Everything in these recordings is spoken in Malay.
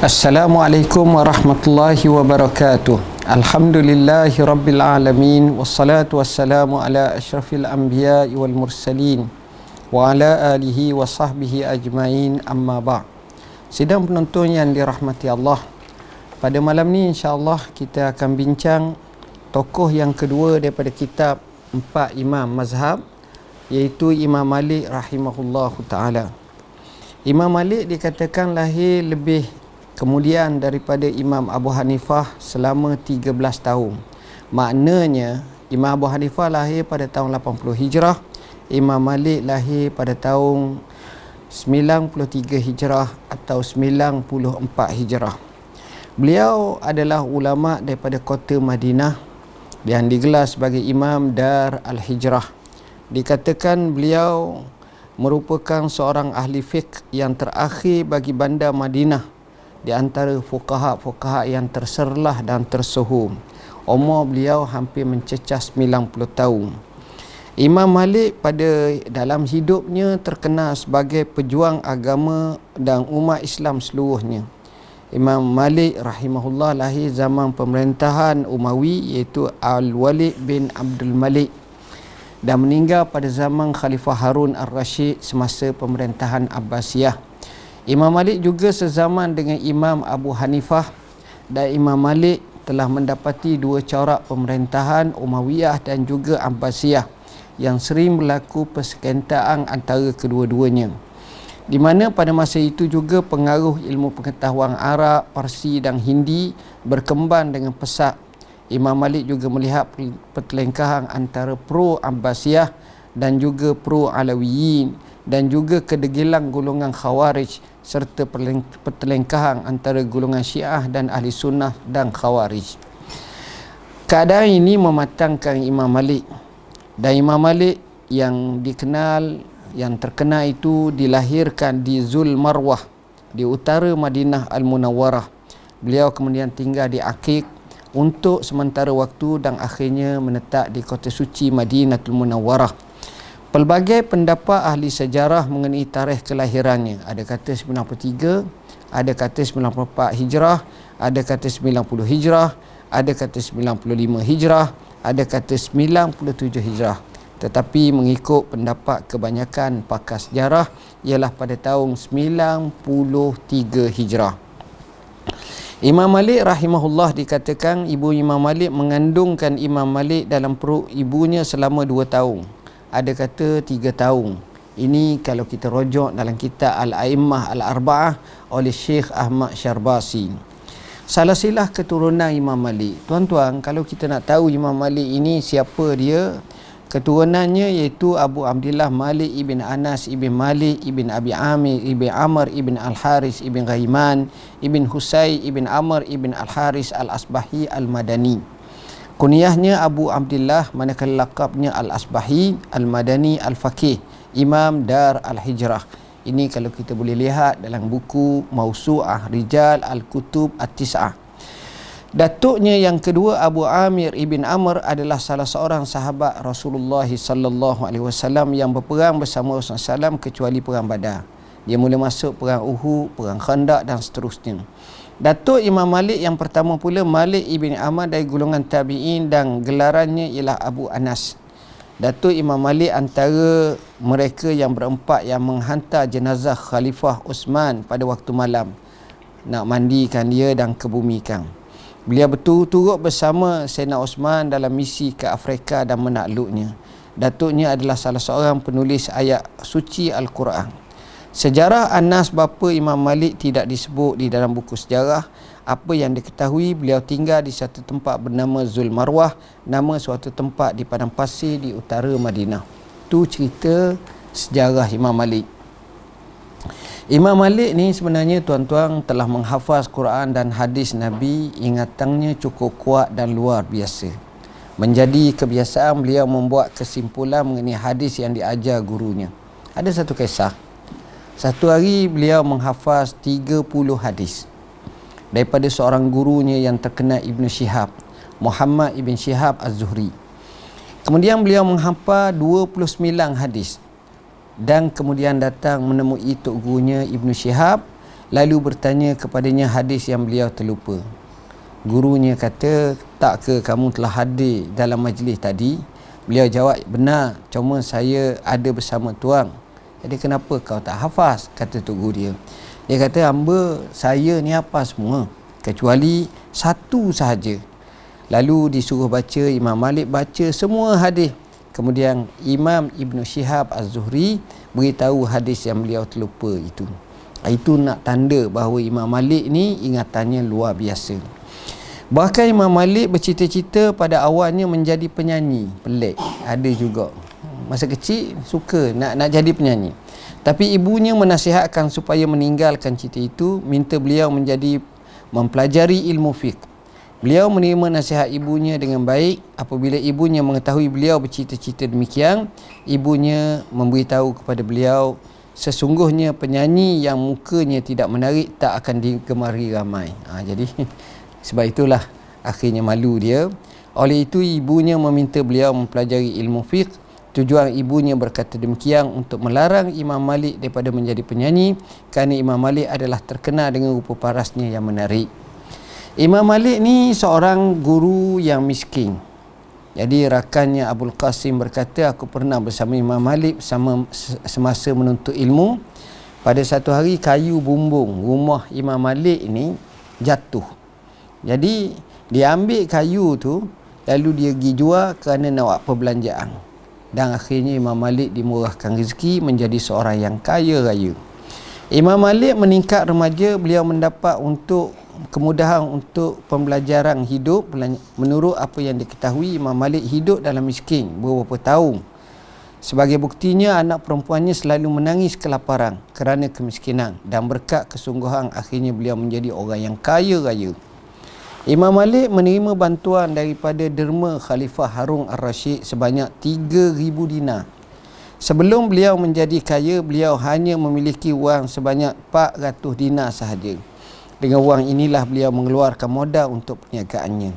Assalamualaikum warahmatullahi wabarakatuh. Alhamdulillahi rabbil alamin. Wassalatu wassalamu ala asyrafil anbiya wal mursalin wa ala alihi wa sahbihi ajmain, amma ba'. Sidang penonton yang dirahmati Allah, pada malam ni insya-Allah kita akan bincang tokoh yang kedua daripada kitab empat imam mazhab, iaitu Imam Malik rahimahullahu ta'ala. Imam Malik dikatakan lahir lebih kemudian daripada Imam Abu Hanifah selama 13 tahun. Maknanya Imam Abu Hanifah lahir pada tahun 80 Hijrah, Imam Malik lahir pada tahun 93 Hijrah atau 94 Hijrah. Beliau adalah ulama daripada kota Madinah yang digelar sebagai Imam Dar Al-Hijrah. Dikatakan beliau merupakan seorang ahli fiqh yang terakhir bagi bandar Madinah di antara fuqaha yang terserlah dan tersuhum. Umur beliau hampir mencecah 90 tahun. Imam Malik pada dalam hidupnya terkenal sebagai pejuang agama dan umat Islam seluruhnya. Imam Malik rahimahullah lahir zaman pemerintahan Umawi, iaitu Al-Walid bin Abdul Malik, dan meninggal pada zaman Khalifah Harun Ar-Rasyid semasa pemerintahan Abbasiyah. Imam Malik juga sezaman dengan Imam Abu Hanifah, dan Imam Malik telah mendapati dua corak pemerintahan Umayyah dan juga Abbasiyah yang sering berlaku persekentaan antara kedua-duanya, di mana pada masa itu juga pengaruh ilmu pengetahuan Arab, Parsi dan Hindi berkembang dengan pesat. Imam Malik juga melihat pertelengkahan antara pro Abbasiyah dan juga pro Alawiyin, dan juga kedegilan golongan Khawarij serta pertelengkahan antara golongan Syiah dan Ahli Sunnah dan Khawarij. Keadaan ini mematangkan Imam Malik, dan Imam Malik yang terkenal itu dilahirkan di Zul Marwah di utara Madinah Al-Munawwarah. Beliau kemudian tinggal di Aqiq untuk sementara waktu dan akhirnya menetap di kota suci Madinatul Munawwarah. Pelbagai pendapat ahli sejarah mengenai tarikh kelahirannya. Ada kata 93, ada kata 94 Hijrah, ada kata 90 Hijrah, ada kata 95 Hijrah, ada kata 97 Hijrah. Tetapi mengikut pendapat kebanyakan pakar sejarah ialah pada tahun 93 Hijrah. Imam Malik rahimahullah dikatakan ibu Imam Malik mengandungkan Imam Malik dalam perut ibunya selama 2 tahun. Ada kata 3 tahun. Ini kalau kita rujuk dalam kitab Al-A'immah Al-Arba'ah oleh Syekh Ahmad Syarbasi. Silsilah keturunan Imam Malik. Tuan-tuan, kalau kita nak tahu Imam Malik ini siapa dia, keturunannya iaitu Abu Abdillah Malik ibn Anas ibn Malik ibn Abi Amir ibn Amr ibn Al-Haris ibn Ghaiman ibn Husay ibn Amr ibn Al-Haris Al-Asbahi Al-Madani. Kunyahnya Abu Abdillah, manakala laqabnya Al-Asbahi Al-Madani Al-Faqih, Imam Dar Al-Hijrah. Ini kalau kita boleh lihat dalam buku Mausu'ah Rijal Al-Kutub At-Tis'ah. Datuknya yang kedua Abu Amir ibn Amr adalah salah seorang sahabat Rasulullah sallallahu alaihi wasallam yang berperang bersama Rasulullah SAW kecuali perang Badar. Dia mula masuk perang Uhud, perang Khandaq dan seterusnya. Datuk Imam Malik yang pertama pula Malik ibn Amr dari golongan tabi'in dan gelarannya ialah Abu Anas. Datuk Imam Malik antara mereka yang berempat yang menghantar jenazah Khalifah Uthman pada waktu malam, nak mandikan dia dan kebumikan. Beliau berturut-turut bersama Sayyidina Uthman dalam misi ke Afrika dan menakluknya. Datuknya adalah salah seorang penulis ayat suci Al-Quran. Sejarah Anas bapa Imam Malik tidak disebut di dalam buku sejarah. Apa yang diketahui, beliau tinggal di satu tempat bernama Zul Marwah, nama suatu tempat di padang pasir di utara Madinah. Itu cerita sejarah Imam Malik. Imam Malik ni sebenarnya tuan-tuan telah menghafaz Quran dan hadis Nabi, ingatannya cukup kuat dan luar biasa. Menjadi kebiasaan beliau membuat kesimpulan mengenai hadis yang diajar gurunya. Ada satu kisah. Satu hari beliau menghafaz 30 hadis daripada seorang gurunya yang terkenal Ibn Shihab, Muhammad Ibn Shihab Az-Zuhri. Kemudian beliau menghafal 29 hadis dan kemudian datang menemui tok gurunya Ibn Shihab lalu bertanya kepadanya hadis yang beliau terlupa. Gurunya kata, tak ke kamu telah hadir dalam majlis tadi? Beliau jawab, benar, cuma saya ada bersama tuan. Jadi kenapa kau tak hafaz? Kata tok guru dia. Dia kata, hamba saya ni hafaz semua kecuali satu sahaja. Lalu disuruh baca, Imam Malik baca semua hadis. Kemudian Imam Ibn Shihab Az-Zuhri beritahu hadis yang beliau terlupa itu. Itu nak tanda bahawa Imam Malik ni ingatannya luar biasa. Bahkan Imam Malik bercita-cita pada awalnya menjadi penyanyi. Pelik, ada juga. Masa kecil suka nak jadi penyanyi. Tapi ibunya menasihatkan supaya meninggalkan cita itu, minta beliau mempelajari ilmu fiqh. Beliau menerima nasihat ibunya dengan baik. Apabila ibunya mengetahui beliau bercita-cita demikian, ibunya memberitahu kepada beliau, sesungguhnya penyanyi yang mukanya tidak menarik tak akan digemari ramai. Jadi sebab itulah akhirnya malu dia. Oleh itu ibunya meminta beliau mempelajari ilmu fiqh. Tujuan ibunya berkata demikian untuk melarang Imam Malik daripada menjadi penyanyi, kerana Imam Malik adalah terkenal dengan rupa parasnya yang menarik. Imam Malik ni seorang guru yang miskin. Jadi rakannya Abul Qasim berkata, aku pernah bersama Imam Malik semasa menuntut ilmu. Pada satu hari kayu bumbung rumah Imam Malik ni jatuh. Jadi dia ambil kayu tu, lalu dia pergi jual kerana nak buat perbelanjaan. Dan akhirnya Imam Malik dimurahkan rezeki menjadi seorang yang kaya raya. Imam Malik meningkat remaja, beliau mendapat kemudahan untuk pembelajaran hidup. Menurut apa yang diketahui, Imam Malik hidup dalam miskin beberapa tahun. Sebagai buktinya, anak perempuannya selalu menangis kelaparan kerana kemiskinan, dan berkat kesungguhan akhirnya beliau menjadi orang yang kaya raya. Imam Malik menerima bantuan daripada derma Khalifah Harun Ar-Rasyid sebanyak 3,000 dinar. Sebelum beliau menjadi kaya, beliau hanya memiliki wang sebanyak 400 dinar sahaja. Dengan wang inilah beliau mengeluarkan modal untuk perniagaannya.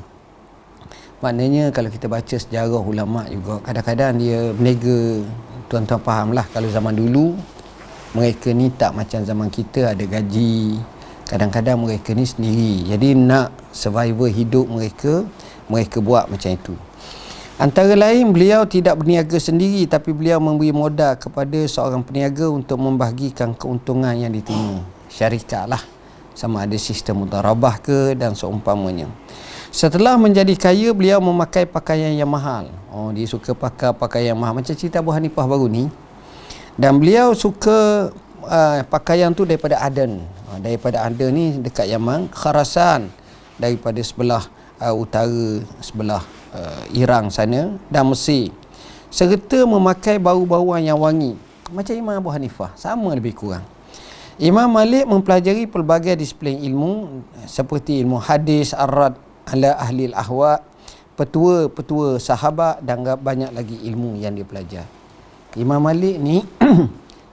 Maknanya kalau kita baca sejarah ulama' juga, kadang-kadang dia berniaga. Tuan-tuan fahamlah, kalau zaman dulu mereka ni tak macam zaman kita ada gaji. Kadang-kadang mereka ni sendiri. Jadi nak survival hidup mereka buat macam itu. Antara lain, beliau tidak berniaga sendiri, tapi beliau memberi modal kepada seorang peniaga untuk membahagikan keuntungan yang diterima. Syarikat lah, sama ada sistem mudharabah ke dan seumpamanya. Setelah menjadi kaya, beliau memakai pakaian yang mahal. Dia suka pakai pakaian yang mahal, macam cerita Abu Hanifah baru ni. Dan beliau suka pakaian tu daripada Aden. Daripada Aden ni dekat Yaman. Kharasan daripada sebelah utara, sebelah Irang sana, dan Mesir. Serta memakai bau-bauan yang wangi macam Imam Abu Hanifah, sama lebih kurang. Imam Malik mempelajari pelbagai disiplin ilmu seperti ilmu hadis, ar-rad ala ahli al-ahwa, petua-petua sahabat, dan banyak lagi ilmu yang dia pelajar. Imam Malik ni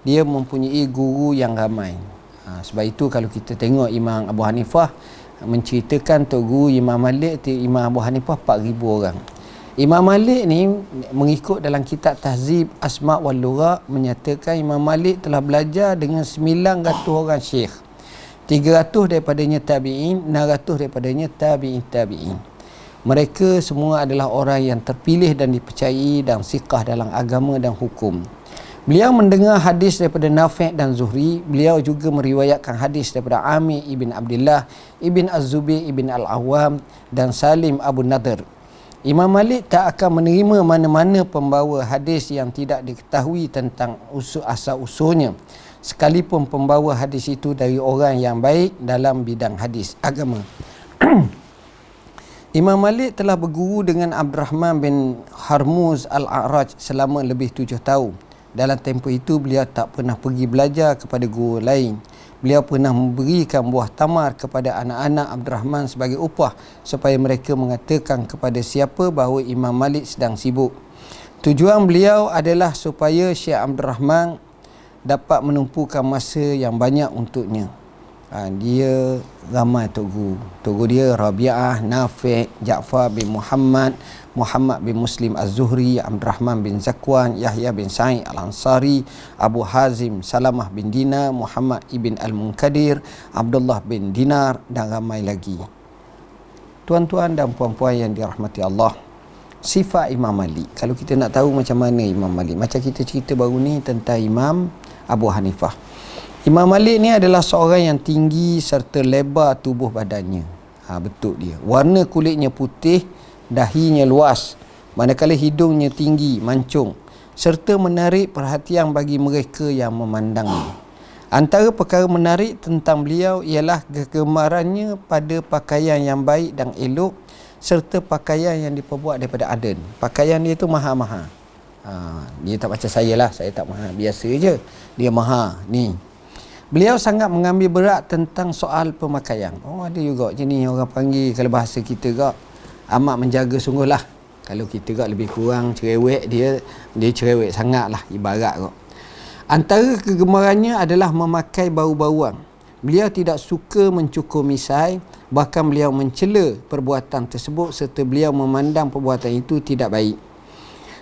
dia mempunyai guru yang ramai. Sebab itu kalau kita tengok Imam Abu Hanifah menceritakan tok guru Imam Malik, Imam Abu Hanifah 4,000 orang. Imam Malik ni mengikut dalam kitab Tahzib Asma' wal Lugha menyatakan Imam Malik telah belajar dengan 900 orang syekh. 300 daripadanya tabi'in, 600 daripadanya tabi'in. Mereka semua adalah orang yang terpilih dan dipercayai dan siqah dalam agama dan hukum. Beliau mendengar hadis daripada Nafi' dan Zuhri. Beliau juga meriwayatkan hadis daripada Amir ibn Abdullah, ibn Az-Zubair ibn Al-Awwam, dan Salim Abu Nadhr. Imam Malik tak akan menerima mana-mana pembawa hadis yang tidak diketahui tentang asal-usulnya, sekalipun pembawa hadis itu dari orang yang baik dalam bidang hadis agama. Imam Malik telah berguru dengan Abdurrahman bin Harmuz Al-A'raj selama lebih 7 tahun. Dalam tempoh itu, beliau tak pernah pergi belajar kepada guru lain. Beliau pernah memberikan buah tamar kepada anak-anak Abdurrahman sebagai upah supaya mereka mengatakan kepada siapa bahawa Imam Malik sedang sibuk. Tujuan beliau adalah supaya Syekh Abdurrahman dapat menumpukan masa yang banyak untuknya. Dia ramai tok guru. Tok guru dia Rabi'ah, Nafi', Ja'far bin Muhammad, Muhammad bin Muslim Az-Zuhri, Abdul Rahman bin Zakwan, Yahya bin Sa'id Al-Ansari, Abu Hazim, Salamah bin Dinar, Muhammad ibn Al-Munkadir, Abdullah bin Dinar dan ramai lagi. Tuan-tuan dan puan-puan yang dirahmati Allah, sifat Imam Malik. Kalau kita nak tahu macam mana Imam Malik, macam kita cerita baru ni tentang Imam Abu Hanifah. Imam Malik ni adalah seorang yang tinggi serta lebar tubuh badannya. Betul dia. Warna kulitnya putih, dahinya luas, manakala hidungnya tinggi, mancung, serta menarik perhatian bagi mereka yang memandangnya. Antara perkara menarik tentang beliau ialah kegemarannya pada pakaian yang baik dan elok serta pakaian yang diperbuat daripada aden. Pakaian dia tu mahal-mahal. Dia tak macam saya lah, saya tak mahal, biasa je. Dia mahal ni. Beliau sangat mengambil berat tentang soal pemakaian. Ada juga jenis orang panggil, kalau bahasa kita kak, amat menjaga sungguh lah. Kalau kita kak lebih kurang cerewet, dia cerewet sangat lah, ibarat kak. Antara kegemarannya adalah memakai bau-bauan. Beliau tidak suka mencukur misai, bahkan beliau mencela perbuatan tersebut serta beliau memandang perbuatan itu tidak baik.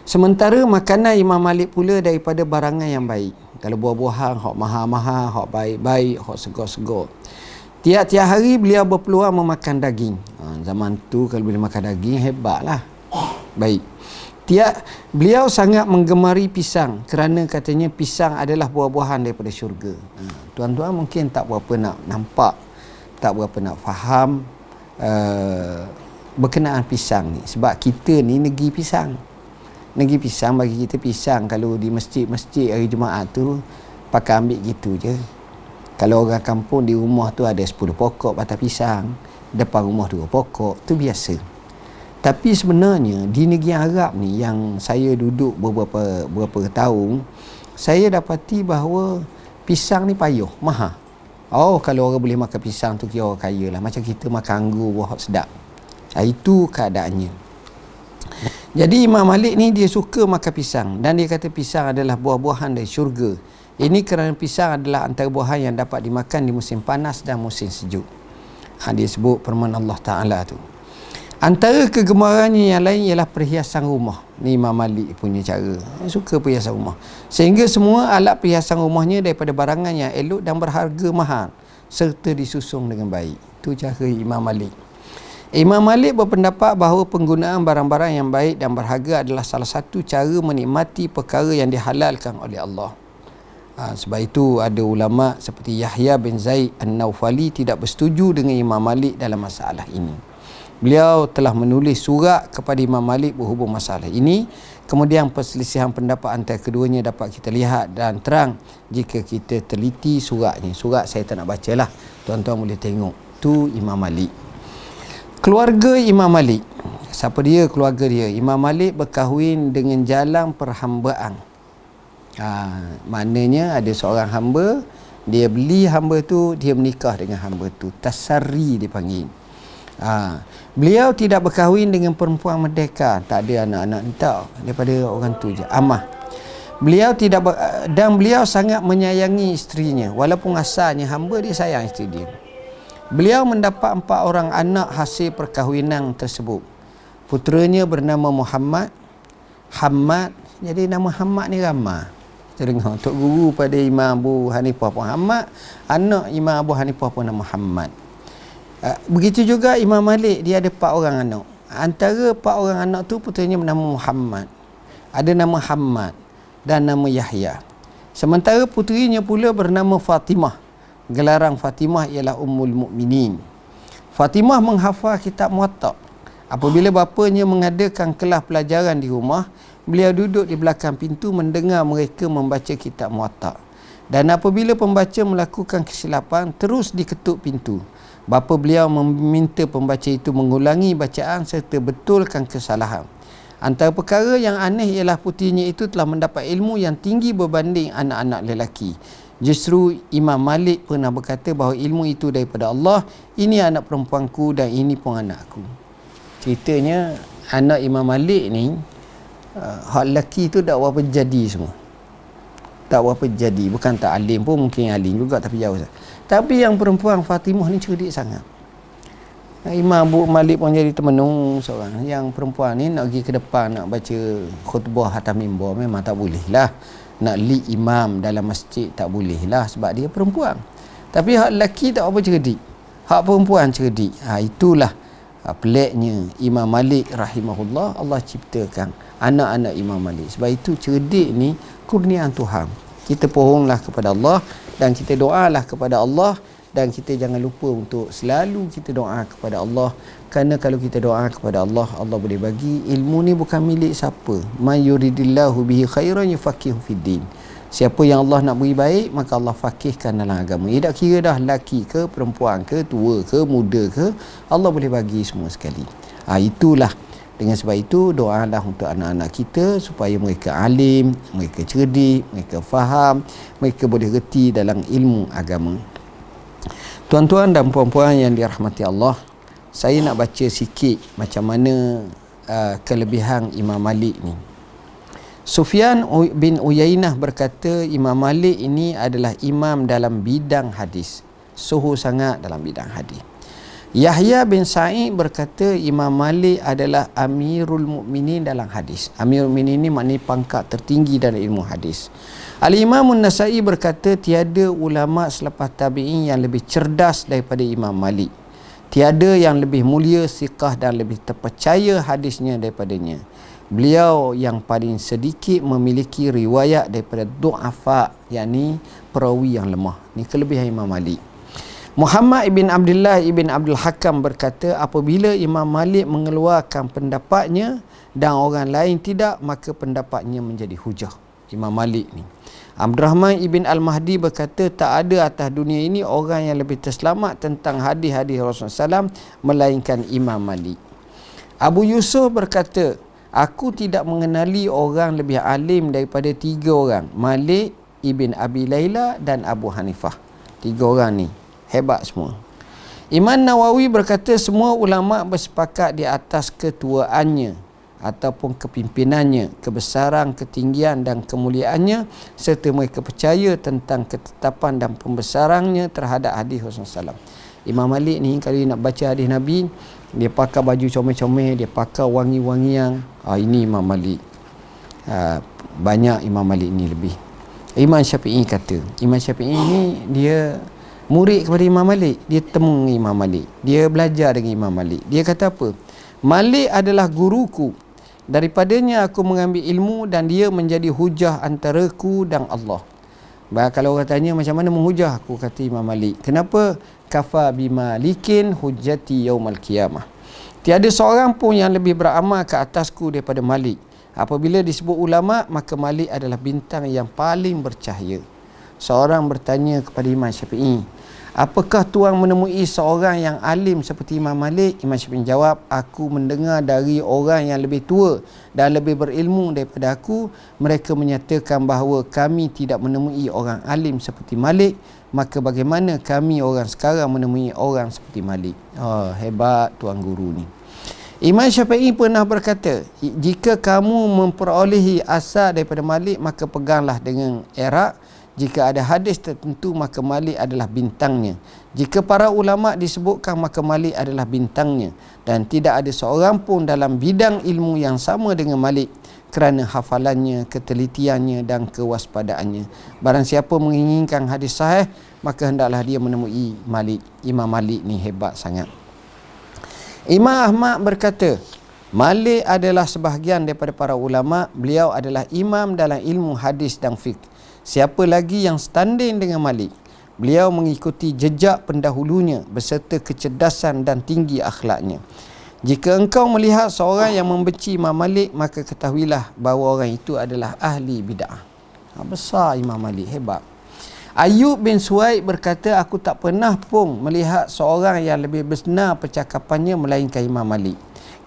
Sementara makanan Imam Malik pula daripada barangan yang baik. Kalau buah-buahan, hak mahal-mahal, hak baik-baik, hak segar-segar. Tiap-tiap hari beliau berpeluang memakan daging. Zaman tu kalau boleh makan daging, hebatlah. Baik. Beliau sangat menggemari pisang kerana katanya pisang adalah buah-buahan daripada syurga. Tuan-tuan mungkin tak berapa nak nampak, tak berapa nak faham berkenaan pisang ni. Sebab kita ni negeri pisang. Negeri pisang, bagi kita pisang kalau di masjid-masjid hari Jumaat tu pakai ambil gitu je. Kalau orang kampung di rumah tu ada 10 pokok batang pisang, depan rumah 2 pokok, tu biasa. Tapi sebenarnya di negeri Arab ni yang saya duduk beberapa tahun, saya dapati bahawa pisang ni payah, mahal. Kalau orang boleh makan pisang tu kira orang kaya lah. Macam kita makan anggur, buah sedap. Itu keadaannya. Jadi Imam Malik ni dia suka makan pisang dan dia kata pisang adalah buah-buahan dari syurga. Ini kerana pisang adalah antara buahan yang dapat dimakan di musim panas dan musim sejuk. Dia sebut firman Allah Ta'ala tu. Antara kegemarannya yang lain ialah perhiasan rumah. Ni Imam Malik punya cara. Dia suka perhiasan rumah. Sehingga semua alat perhiasan rumahnya daripada barangan yang elok dan berharga mahal serta disusun dengan baik. Itu cara Imam Malik. Imam Malik berpendapat bahawa penggunaan barang-barang yang baik dan berharga adalah salah satu cara menikmati perkara yang dihalalkan oleh Allah. Sebab itu ada ulama seperti Yahya bin Zaid An-Naufali tidak bersetuju dengan Imam Malik dalam masalah ini. Beliau telah menulis surat kepada Imam Malik berhubung masalah ini. Kemudian perselisihan pendapat antara keduanya dapat kita lihat dan terang jika kita teliti suratnya. Surat saya tak nak baca lah, tuan-tuan boleh tengok. Tu Imam Malik. Keluarga Imam Malik. Siapa dia keluarga dia? Imam Malik berkahwin dengan jalan perhambaan. Maknanya ada seorang hamba, dia beli hamba tu, dia menikah dengan hamba tu. Tasarri dipanggil. Beliau tidak berkahwin dengan perempuan merdeka, tak ada anak-anak ni tak, daripada orang tu je, amah. Dan beliau sangat menyayangi isterinya, walaupun asalnya hamba, dia sayang isteri dia. Beliau mendapat 4 orang anak hasil perkahwinan tersebut. Puteranya bernama Muhammad, Hamad. Jadi nama Hamad ni ramah. Kita dengar Tok Guru pada Imam Abu Hanifah pun Hamad, anak Imam Abu Hanifah pun nama Muhammad. Begitu juga Imam Malik, dia ada 4 orang anak. Antara 4 orang anak tu puteranya bernama Muhammad, ada nama Hamad dan nama Yahya. Sementara puterinya pula bernama Fatimah. Gelaran Fatimah ialah Ummul Mukminin. Fatimah menghafal kitab Muwatta. Apabila bapanya mengadakan kelas pelajaran di rumah, beliau duduk di belakang pintu mendengar mereka membaca kitab Muwatta. Dan apabila pembaca melakukan kesilapan, terus diketuk pintu. Bapa beliau meminta pembaca itu mengulangi bacaan serta betulkan kesalahan. Antara perkara yang aneh ialah putrinya itu telah mendapat ilmu yang tinggi berbanding anak-anak lelaki. Justru Imam Malik pernah berkata bahawa ilmu itu daripada Allah. Ini anak perempuanku dan ini pun anakku. Ceritanya anak Imam Malik ni, hak lelaki tu tak berapa jadi semua. Tak berapa jadi. Bukan tak alim pun, mungkin alim juga tapi jauh. Tapi yang perempuan Fatimah ni cerdik sangat. Imam Abu Malik pun jadi termenung seorang. Yang perempuan ni nak pergi ke depan nak baca khutbah atas mimbar memang tak boleh lah. Nak lead imam dalam masjid tak boleh lah sebab dia perempuan. Tapi hak lelaki tak apa cerdik, hak perempuan cerdik. Itulah peliknya Imam Malik rahimahullah. Allah ciptakan anak-anak Imam Malik. Sebab itu cerdik ni kurniaan Tuhan. Kita pohonlah kepada Allah dan kita doalah kepada Allah. Dan kita jangan lupa untuk selalu kita doa kepada Allah. Kerana kalau kita doa kepada Allah, Allah boleh bagi. Ilmu ni bukan milik siapa. Man yuridillahu bihi khairan yufaqihu fiddin. Siapa yang Allah nak beri baik, maka Allah fakihkan dalam agama. Ia tak kira dah lelaki ke, perempuan ke, tua ke, muda ke, Allah boleh bagi semua sekali. Itulah. Dengan sebab itu, doalah untuk anak-anak kita supaya mereka alim, mereka cerdik, mereka faham, mereka boleh reti dalam ilmu agama. Tuan-tuan dan puan-puan yang dirahmati Allah, saya nak baca sikit macam mana kelebihan Imam Malik ni. Sufyan bin Uyainah berkata Imam Malik ini adalah imam dalam bidang hadis. Suhu sangat dalam bidang hadis. Yahya bin Sa'id berkata Imam Malik adalah Amirul Mukminin dalam hadis. Amirul Mukminin ini maknanya pangkat tertinggi dalam ilmu hadis. Al-Imam An-Nasa'i berkata tiada ulama selepas tabi'in yang lebih cerdas daripada Imam Malik. Tiada yang lebih mulia, siqah dan lebih terpercaya hadisnya daripadanya. Beliau yang paling sedikit memiliki riwayat daripada du'afa, yakni perawi yang lemah. Ini kelebihan Imam Malik. Muhammad ibn Abdullah ibn Abdul Hakam berkata apabila Imam Malik mengeluarkan pendapatnya dan orang lain tidak, maka pendapatnya menjadi hujah. Imam Malik ni. Abdul Rahman ibn Al-Mahdi berkata tak ada atas dunia ini orang yang lebih terselamat tentang hadis-hadis Rasulullah SAW melainkan Imam Malik. Abu Yusuf berkata aku tidak mengenali orang lebih alim daripada 3 orang, Malik, Ibn Abi Layla dan Abu Hanifah. 3 orang ni hebat semua. Imam Nawawi berkata semua ulama bersepakat di atas ketuaannya ataupun kepimpinannya, kebesaran, ketinggian dan kemuliaannya, serta mereka percaya tentang ketetapan dan pembesarannya terhadap hadis Rasulullah SAW. Imam Malik ni kalau nak baca hadis Nabi, dia pakai baju comel-comel, dia pakai wangi-wangian. Ini Imam Malik. Banyak Imam Malik ni lebih. Imam Syafi'i kata, Imam Syafi'i ni dia murid kepada Imam Malik. Dia temu Imam Malik, dia belajar dengan Imam Malik. Dia kata apa? Malik adalah guruku, daripadanya aku mengambil ilmu dan dia menjadi hujah antaraku dan Allah. Kalau orang tanya macam mana menghujah, aku kata Imam Malik. Kenapa? Kafa bimalikin hujjati yaumal qiyamah. Tiada seorang pun yang lebih beramal ke atasku daripada Malik. Apabila disebut ulama, maka Malik adalah bintang yang paling bercahaya. Seorang bertanya kepada Imam Syafi'i, apakah tuan menemui seorang yang alim seperti Imam Malik? Imam Syafi'i jawab, aku mendengar dari orang yang lebih tua dan lebih berilmu daripada aku. Mereka menyatakan bahawa kami tidak menemui orang alim seperti Malik. Maka bagaimana kami orang sekarang menemui orang seperti Malik? Hebat tuan guru ni. Imam Syafi'i pernah berkata, jika kamu memperolehi asal daripada Malik, maka peganglah dengan Iraq. Jika ada hadis tertentu, maka Malik adalah bintangnya. Jika para ulama disebutkan, maka Malik adalah bintangnya. Dan tidak ada seorang pun dalam bidang ilmu yang sama dengan Malik kerana hafalannya, ketelitiannya dan kewaspadaannya. Barang siapa menginginkan hadis sahih, maka hendaklah dia menemui Malik. Imam Malik ni hebat sangat. Imam Ahmad berkata, Malik adalah sebahagian daripada para ulama. Beliau adalah imam dalam ilmu hadis dan fiqh. Siapa lagi yang standing dengan Malik? Beliau mengikuti jejak pendahulunya beserta kecerdasan dan tinggi akhlaknya. Jika engkau melihat seorang yang membenci Imam Malik, maka ketahuilah bahawa orang itu adalah ahli bid'ah. Besar Imam Malik, hebat. Ayub bin Suwaid berkata, aku tak pernah pun melihat seorang yang lebih benar percakapannya melainkan Imam Malik.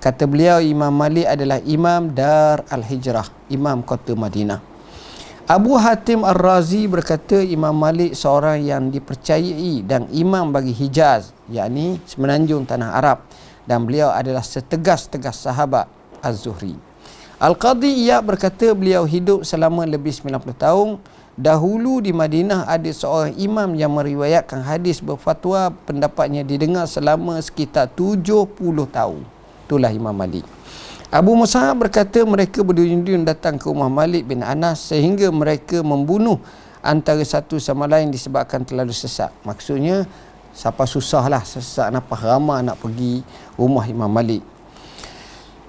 Kata beliau, Imam Malik adalah imam Dar al-Hijrah, imam kota Madinah. Abu Hatim Ar-Razi berkata Imam Malik seorang yang dipercayai dan imam bagi Hijaz, yakni semenanjung tanah Arab, dan beliau adalah setegas-tegas sahabat Az-Zuhri. Al-Qadhi Iyad berkata beliau hidup selama lebih 90 tahun Dahulu di Madinah ada seorang imam yang meriwayatkan hadis berfatwa, pendapatnya didengar selama sekitar 70 tahun. Itulah Imam Malik. Abu Mus'ab berkata mereka berduyun-duyun datang ke rumah Malik bin Anas sehingga mereka membunuh antara satu sama lain disebabkan terlalu sesak. Maksudnya siapa susahlah, sesak nafas, ramai nak pergi rumah Imam Malik.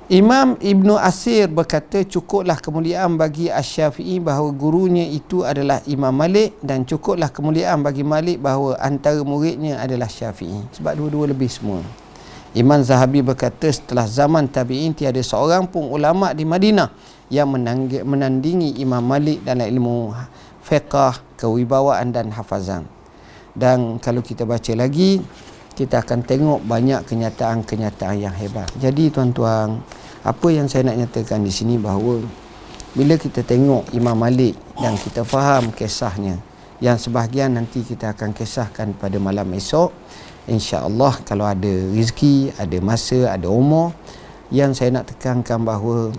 Imam Ibnu Asir berkata cukuplah kemuliaan bagi Asy-Syafi'i bahawa gurunya itu adalah Imam Malik, dan cukuplah kemuliaan bagi Malik bahawa antara muridnya adalah Syafi'i, sebab dua-dua lebih semua. Imam Zahabi berkata setelah zaman tabi'in tiada seorang pun ulama di Madinah yang menandingi Imam Malik dalam ilmu fiqh, kewibawaan dan hafazan. Dan kalau kita baca lagi, kita akan tengok banyak kenyataan-kenyataan yang hebat. Jadi tuan-tuan, apa yang saya nak nyatakan di sini bahawa bila kita tengok Imam Malik dan kita faham kisahnya, yang sebahagian nanti kita akan kisahkan pada malam esok, insya-Allah kalau ada rezeki, ada masa, ada umur, yang saya nak tekankan bahawa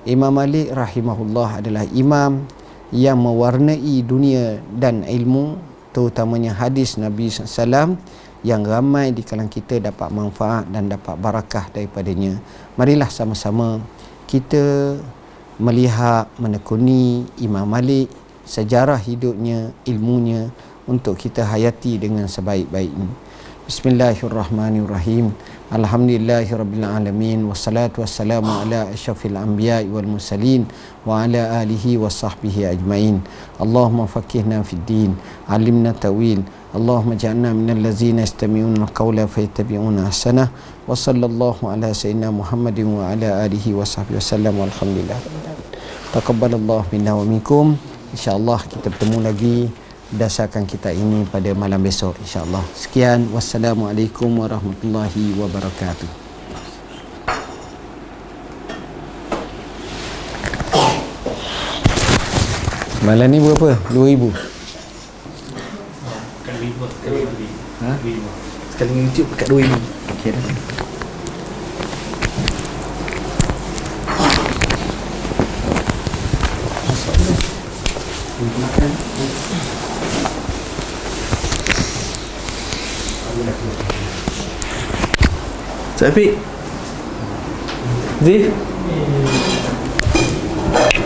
Imam Malik rahimahullah adalah imam yang mewarnai dunia dan ilmu, terutamanya hadis Nabi SAW, yang ramai di kalangan kita dapat manfaat dan dapat barakah daripadanya. Marilah sama-sama kita melihat, menekuni Imam Malik, sejarah hidupnya, ilmunya, untuk kita hayati dengan sebaik-baiknya. Bismillahirrahmanirrahim. Alhamdulillahirabbil alamin, wassalatu wassalamu ala asyrafil anbiya'i wal mursalin wa ala alihi wa sahbihi ajmain. Allahumma faqihna fid din, alimna tawil. Allahumma ja'alna minal ladzina yastami'una al-qawla fayattabi'una ahsanah. Wa sallallahu ala sayyidina Muhammadin wa ala alihi wa sahbihi wasallam. Alhamdulillah. Taqabbalallahu minna wa minkum. Insya-Allah kita bertemu lagi berdasarkan kita ini pada malam besok, insya-Allah. Sekian, wassalamualaikum warahmatullahi wabarakatuh. Malam ni berapa? 2,000. Ha? Sekali dengan YouTube dekat 2,000. Okey dah. Syafiq Zee